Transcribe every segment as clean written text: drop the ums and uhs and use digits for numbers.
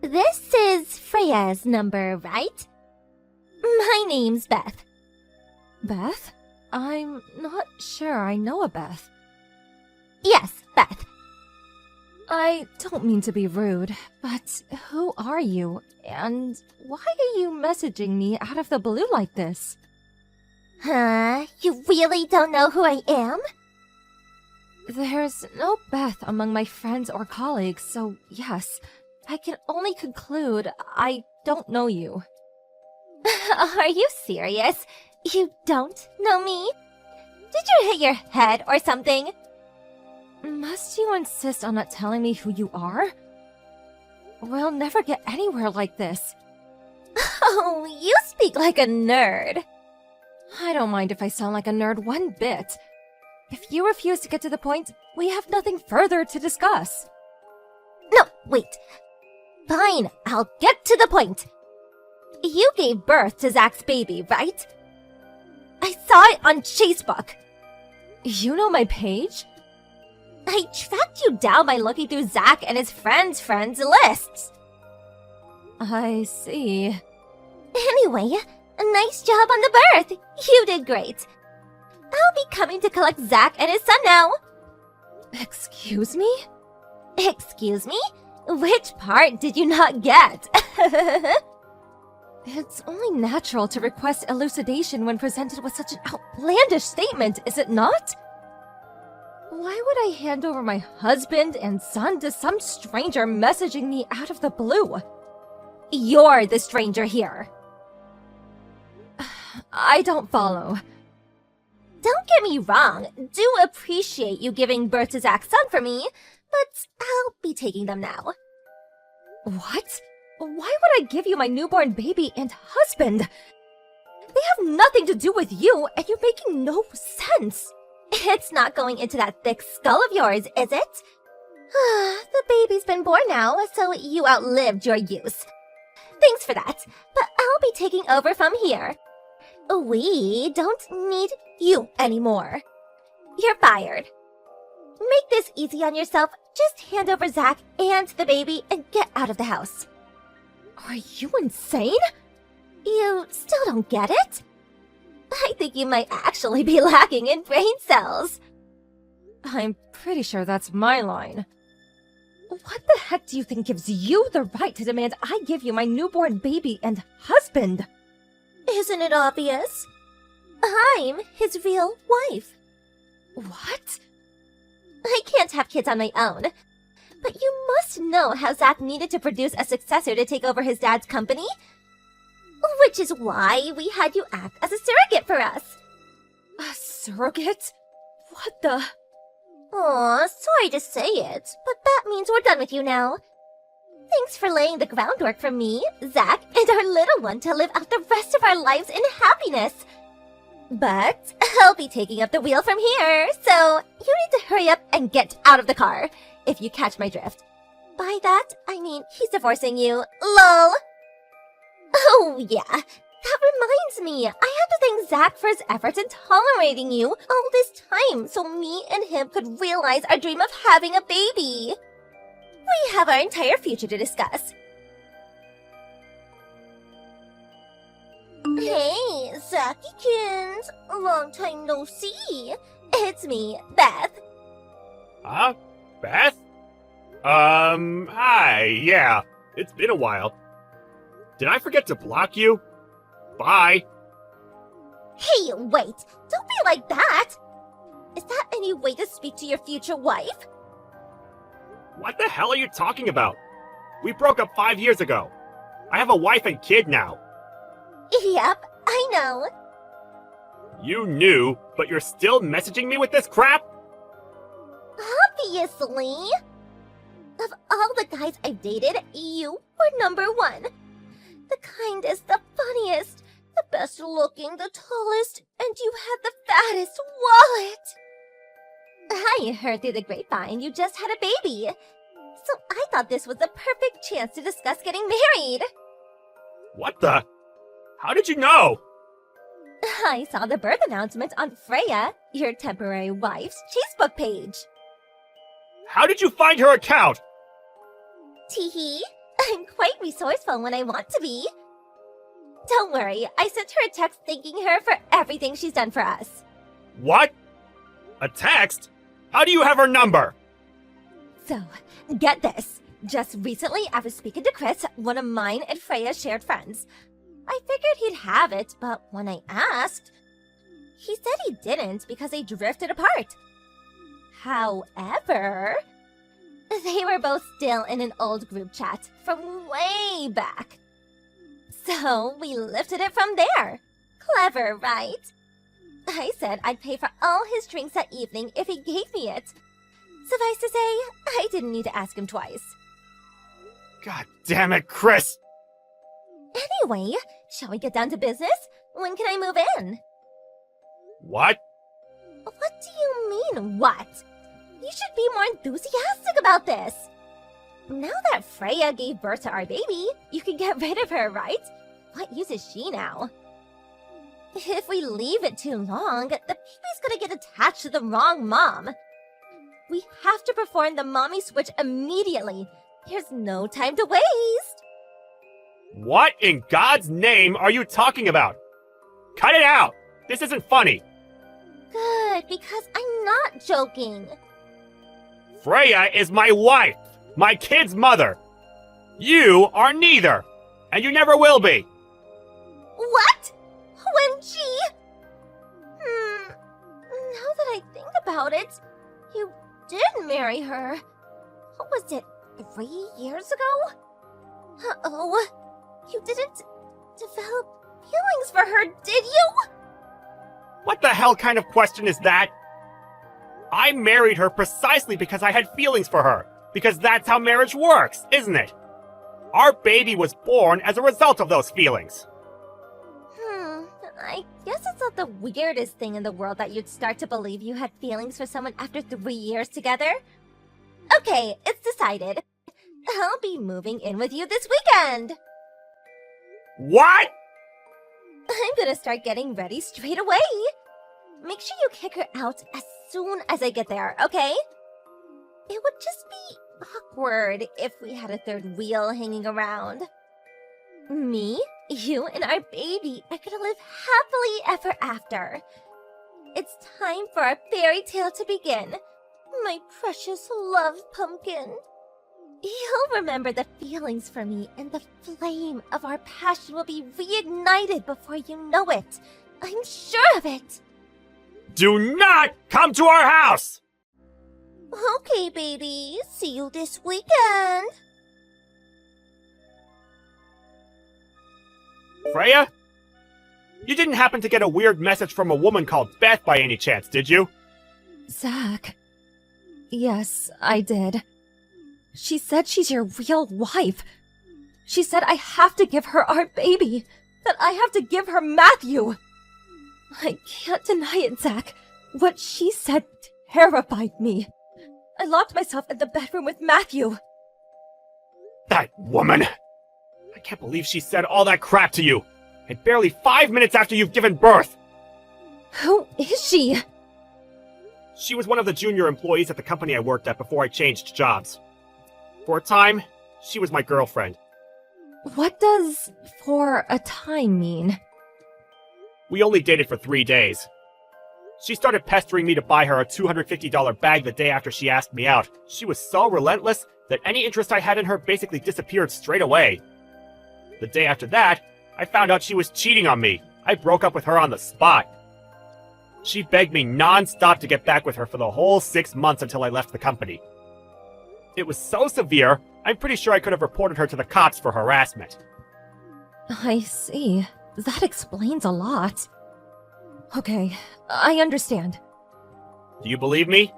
This is Freya's number, right? My name's Beth. Beth? I'm not sure I know a Beth. Yes, Beth. I don't mean to be rude, but who are you? And why are you messaging me out of the blue like this? Huh? You really don't know who I am? There's no Beth among my friends or colleagues, so yes, I can only conclude I don't know you. Are you serious? You don't know me? Did you hit your head or something? Must you insist on not telling me who you are? We'll never get anywhere like this. Oh, you speak like a nerd. I don't mind if I sound like a nerd one bit. If you refuse to get to the point, we have nothing further to discuss. No, wait. Fine, I'll get to the point. You gave birth to Zach's baby, right? I saw it on Facebook. You know my page? I tracked you down by looking through Zach and his friends' lists. I see. Anyway, nice job on the birth. You did great. I'll be coming to collect Zach and his son now. Excuse me? Excuse me? Which part did you not get? It's only natural to request elucidation when presented with such an outlandish statement, is it not? Why would I hand over my husband and son to some stranger messaging me out of the blue? You're the stranger here. I don't follow. Don't get me wrong, do appreciate you giving birth to Zach's son for me, but I'll be taking them now. What? Why would I give you my newborn baby and husband? They have nothing to do with you, and you're making no sense. It's not going into that thick skull of yours, is it? The baby's been born now, so you outlived your use. Thanks for that, but I'll be taking over from here. We don't need you anymore. You're fired. Make this easy on yourself. Just hand over Zach and the baby and get out of the house. Are you insane? You still don't get it? I think you might actually be lacking in brain cells. I'm pretty sure that's my line. What the heck do you think gives you the right to demand I give you my newborn baby and husband? Isn't it obvious? I'm his real wife. What? I can't have kids on my own. But you must know how Zach needed to produce a successor to take over his dad's company. Which is why we had you act as a surrogate for us. A surrogate? What the? Aw, sorry to say it, but that means we're done with you now. Thanks for laying the groundwork for me, Zach, and our little one to live out the rest of our lives in happiness. But I'll be taking up the wheel from here, so you need to hurry up and get out of the car, if you catch my drift. By that, I mean he's divorcing you. LOL! Oh, yeah. That reminds me, I have to thank Zach for his efforts in tolerating you all this time so me and him could realize our dream of having a baby. We have our entire future to discuss. Hey, Zachykins. Long time no see. It's me, Beth. Huh? Beth? Hi, yeah. It's been a while. Did I forget to block you? Bye. Hey, wait. Don't be like that. Is that any way to speak to your future wife? What the hell are you talking about? We broke up 5 years ago. I have a wife and kid now. Yep, I know. You knew, but you're still messaging me with this crap? Obviously. Of all the guys I've dated, you were number one. The kindest, the funniest, the best looking, the tallest, and you had the fattest wallet. I heard through the grapevine you just had a baby. So I thought this was the perfect chance to discuss getting married. What the? How did you know? I saw the birth announcement on Freya, your temporary wife's Facebook page. How did you find her account? Teehee, I'm quite resourceful when I want to be. Don't worry, I sent her a text thanking her for everything she's done for us. What? A text? How do you have her number? So, get this. Just recently, I was speaking to Chris, one of mine and Freya's shared friends. I figured he'd have it, but when I asked, he said he didn't because they drifted apart. However, they were both still in an old group chat from way back. So we lifted it from there. Clever, right? I said I'd pay for all his drinks that evening if he gave me it. Suffice to say, I didn't need to ask him twice. God damn it, Chris! Anyway, shall we get down to business? When can I move in? What? What do you mean, what? You should be more enthusiastic about this. Now that Freya gave birth to our baby, you can get rid of her, right? What use is she now? If we leave it too long, the baby's gonna get attached to the wrong mom. We have to perform the mommy switch immediately. There's no time to waste. What in God's name are you talking about? Cut it out! This isn't funny! Good, because I'm not joking. Freya is my wife! My kid's mother! You are neither! And you never will be! What? When she... Now that I think about it, you did marry her. What was it, 3 years ago? Uh-oh. You didn't develop feelings for her, did you? What the hell kind of question is that? I married her precisely because I had feelings for her. Because that's how marriage works, isn't it? Our baby was born as a result of those feelings. I guess it's not the weirdest thing in the world that you'd start to believe you had feelings for someone after 3 years together. Okay, it's decided. I'll be moving in with you this weekend. What? I'm gonna start getting ready straight away. Make sure you kick her out as soon as I get there, okay? It would just be awkward if we had a third wheel hanging around. Me, you, and our baby are gonna live happily ever after. It's time for our fairy tale to begin. My precious love pumpkin. You'll remember the feelings for me, and the flame of our passion will be reignited before you know it. I'm sure of it. Do not come to our house! Okay, baby. See you this weekend. Freya? You didn't happen to get a weird message from a woman called Beth by any chance, did you? Zach. Yes, I did. She said she's your real wife. She said I have to give her our baby. That I have to give her Matthew. I can't deny it, Zach. What she said terrified me. I locked myself in the bedroom with Matthew. That woman! I can't believe she said all that crap to you! And barely 5 minutes after you've given birth! Who is she? She was one of the junior employees at the company I worked at before I changed jobs. For a time, she was my girlfriend. What does "for a time" mean? We only dated for 3 days. She started pestering me to buy her a $250 bag the day after she asked me out. She was so relentless that any interest I had in her basically disappeared straight away. The day after that, I found out she was cheating on me. I broke up with her on the spot. She begged me non-stop to get back with her for the whole 6 months until I left the company. It was so severe, I'm pretty sure I could have reported her to the cops for harassment. I see. That explains a lot. Okay, I understand. Do you believe me?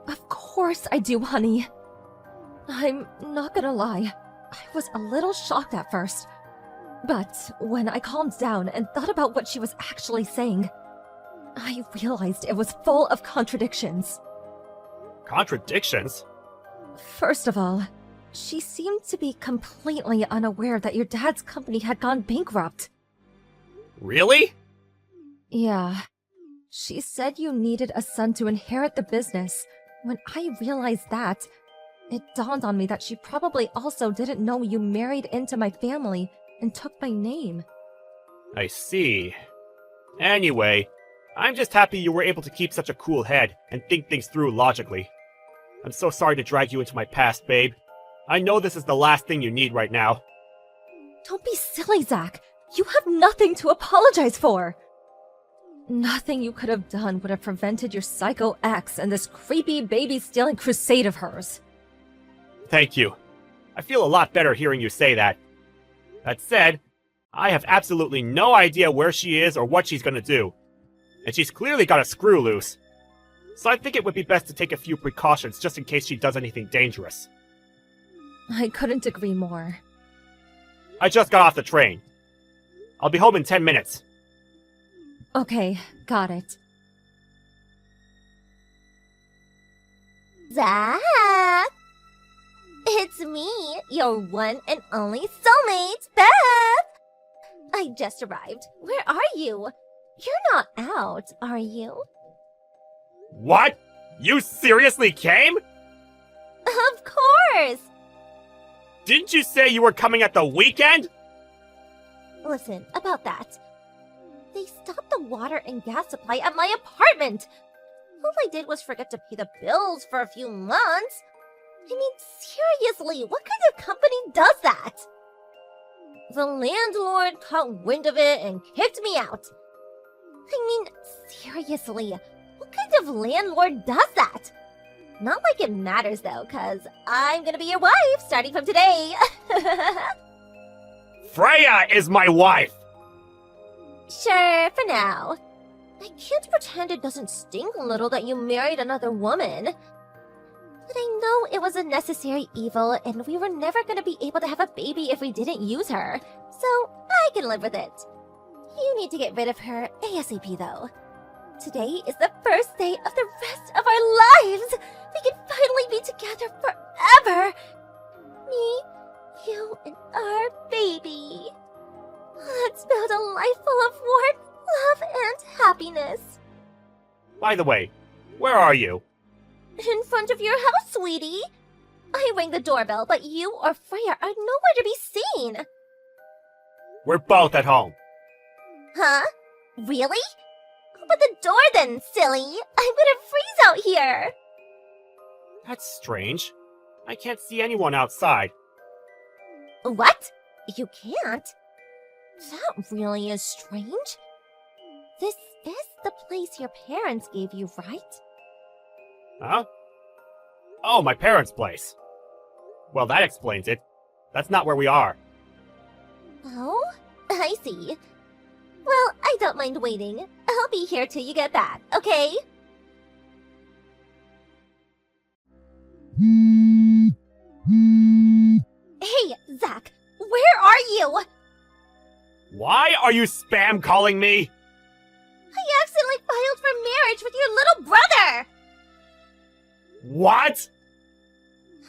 Of course I do, honey. I'm not gonna lie. I was a little shocked at first. But when I calmed down and thought about what she was actually saying, I realized it was full of contradictions. Contradictions? First of all, she seemed to be completely unaware that your dad's company had gone bankrupt. Really? Yeah. She said you needed a son to inherit the business. When I realized that, It dawned on me that she probably also didn't know you married into my family and took my name. I see. Anyway, I'm just happy you were able to keep such a cool head and think things through logically. I'm so sorry to drag you into my past, babe. I know this is the last thing you need right now. Don't be silly, Zach. You have nothing to apologize for. Nothing you could have done would have prevented your psycho ex and this creepy baby-stealing crusade of hers. Thank you. I feel a lot better hearing you say that. That said, I have absolutely no idea where she is or what she's gonna do. And she's clearly got a screw loose. So I think it would be best to take a few precautions just in case she does anything dangerous. I couldn't agree more. I just got off the train. I'll be home in 10 minutes. Okay, got it. Zach! It's me, your one and only soulmate, Beth! I just arrived. Where are you? You're not out, are you? What? You seriously came? Of course! Didn't you say you were coming at the weekend? Listen, about that. They stopped the water and gas supply at my apartment! All I did was forget to pay the bills for a few months. I mean, seriously, what kind of company does that? The landlord caught wind of it and kicked me out. I mean, seriously, what kind of landlord does that? Not like it matters though, cause I'm gonna be your wife starting from today. Freya is my wife! Sure, for now. I can't pretend it doesn't stink a little that you married another woman. But I know it was a necessary evil, and we were never gonna be able to have a baby if we didn't use her. So, I can live with it. You need to get rid of her ASAP, though. Today is the first day of the rest of our lives! We can finally be together forever! Me, you, and our baby. Let's build a life full of warmth, love, and happiness. By the way, where are you? In front of your house, sweetie. I rang the doorbell, but you or Freya are nowhere to be seen. We're both at home. Huh? Really? Open the door then, silly. I'm gonna freeze out here. That's strange. I can't see anyone outside. What? You can't? That really is strange. This is the place your parents gave you, right? Huh? Oh, my parents' place. Well, that explains it. That's not where we are. Oh, I see. Well, I don't mind waiting. I'll be here till you get back, okay? Hey, Zach, where are you? Why are you spam calling me? I accidentally filed for marriage with your little brother! What?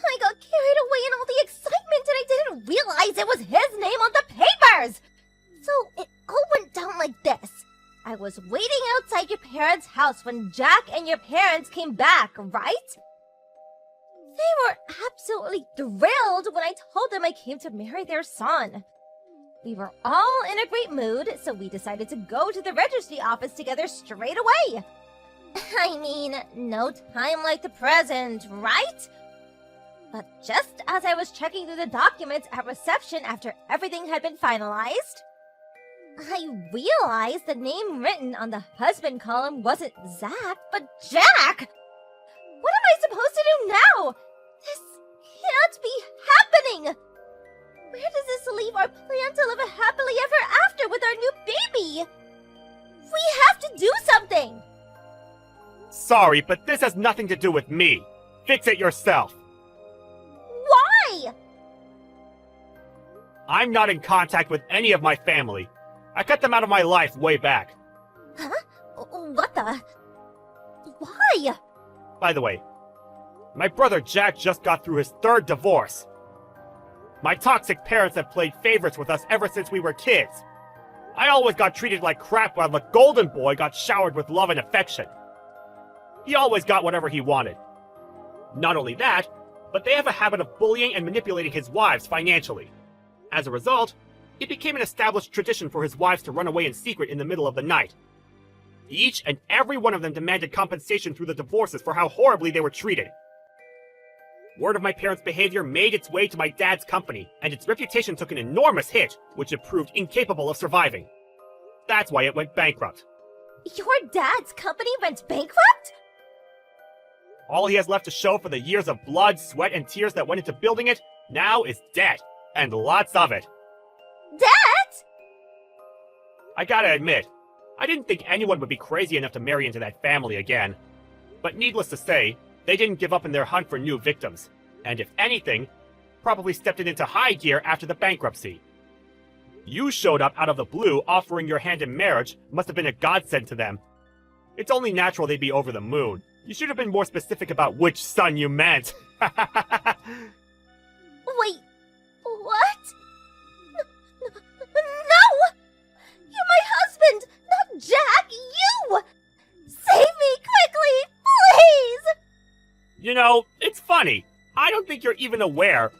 I got carried away in all the excitement and I didn't realize it was his name on the papers! So it all went down like this. I was waiting outside your parents' house when Jack and your parents came back, right? They were absolutely thrilled when I told them I came to marry their son. We were all in a great mood, so we decided to go to the registry office together straight away. I mean, no time like the present, right? But just as I was checking through the documents at reception after everything had been finalized, I realized the name written on the husband column wasn't Zach, but Jack! What am I supposed to do now? This can't be happening! Where does this leave our plan to live a happily ever after with our new baby? We have to do something! Sorry, but this has nothing to do with me. Fix it yourself. Why? I'm not in contact with any of my family. I cut them out of my life way back. Huh? What the? Why? By the way, my brother Jack just got through his third divorce. My toxic parents have played favorites with us ever since we were kids. I always got treated like crap while the golden boy got showered with love and affection. He always got whatever he wanted. Not only that, but they have a habit of bullying and manipulating his wives financially. As a result, it became an established tradition for his wives to run away in secret in the middle of the night. Each and every one of them demanded compensation through the divorces for how horribly they were treated. Word of my parents' behavior made its way to my dad's company, and its reputation took an enormous hit, which it proved incapable of surviving. That's why it went bankrupt. Your dad's company went bankrupt? All he has left to show for the years of blood, sweat, and tears that went into building it now is debt, and lots of it. Debt? I gotta admit, I didn't think anyone would be crazy enough to marry into that family again. But needless to say, they didn't give up in their hunt for new victims, and if anything, probably stepped it into high gear after the bankruptcy. You showed up out of the blue offering your hand in marriage must have been a godsend to them. It's only natural they'd be over the moon. You should have been more specific about which son you meant. Wait, what? No! You're my husband, not Jack! You! Save me quickly, please! You know, it's funny. I don't think you're even aware.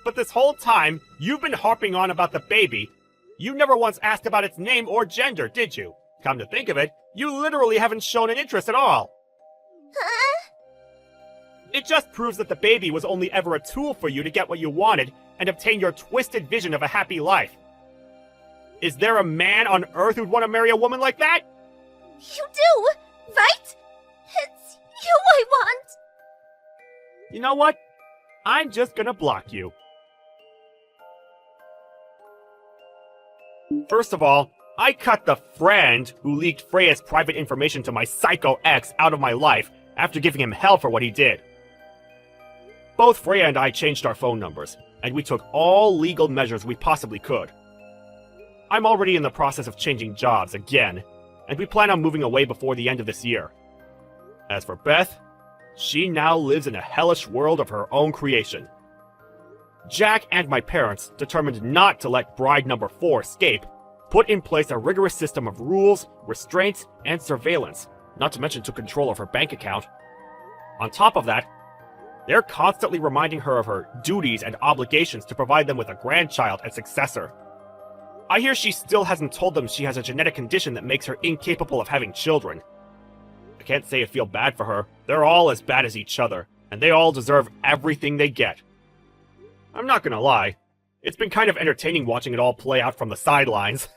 But this whole time, you've been harping on about the baby. You never once asked about its name or gender, did you? Come to think of it, you literally haven't shown an interest at all. Huh? It just proves that the baby was only ever a tool for you to get what you wanted and obtain your twisted vision of a happy life. Is there a man on Earth who'd want to marry a woman like that? You do, right? It's you I want! You know what? I'm just gonna block you. First of all, I cut the friend who leaked Freya's private information to my psycho ex out of my life after giving him hell for what he did. Both Freya and I changed our phone numbers, and we took all legal measures we possibly could. I'm already in the process of changing jobs again, and we plan on moving away before the end of this year. As for Beth, she now lives in a hellish world of her own creation. Jack and my parents, determined not to let bride number 4 escape, put in place a rigorous system of rules, restraints, and surveillance, not to mention took control of her bank account. On top of that, they're constantly reminding her of her duties and obligations to provide them with a grandchild and successor. I hear she still hasn't told them she has a genetic condition that makes her incapable of having children. I can't say I feel bad for her. They're all as bad as each other, and they all deserve everything they get. I'm not gonna lie, it's been kind of entertaining watching it all play out from the sidelines.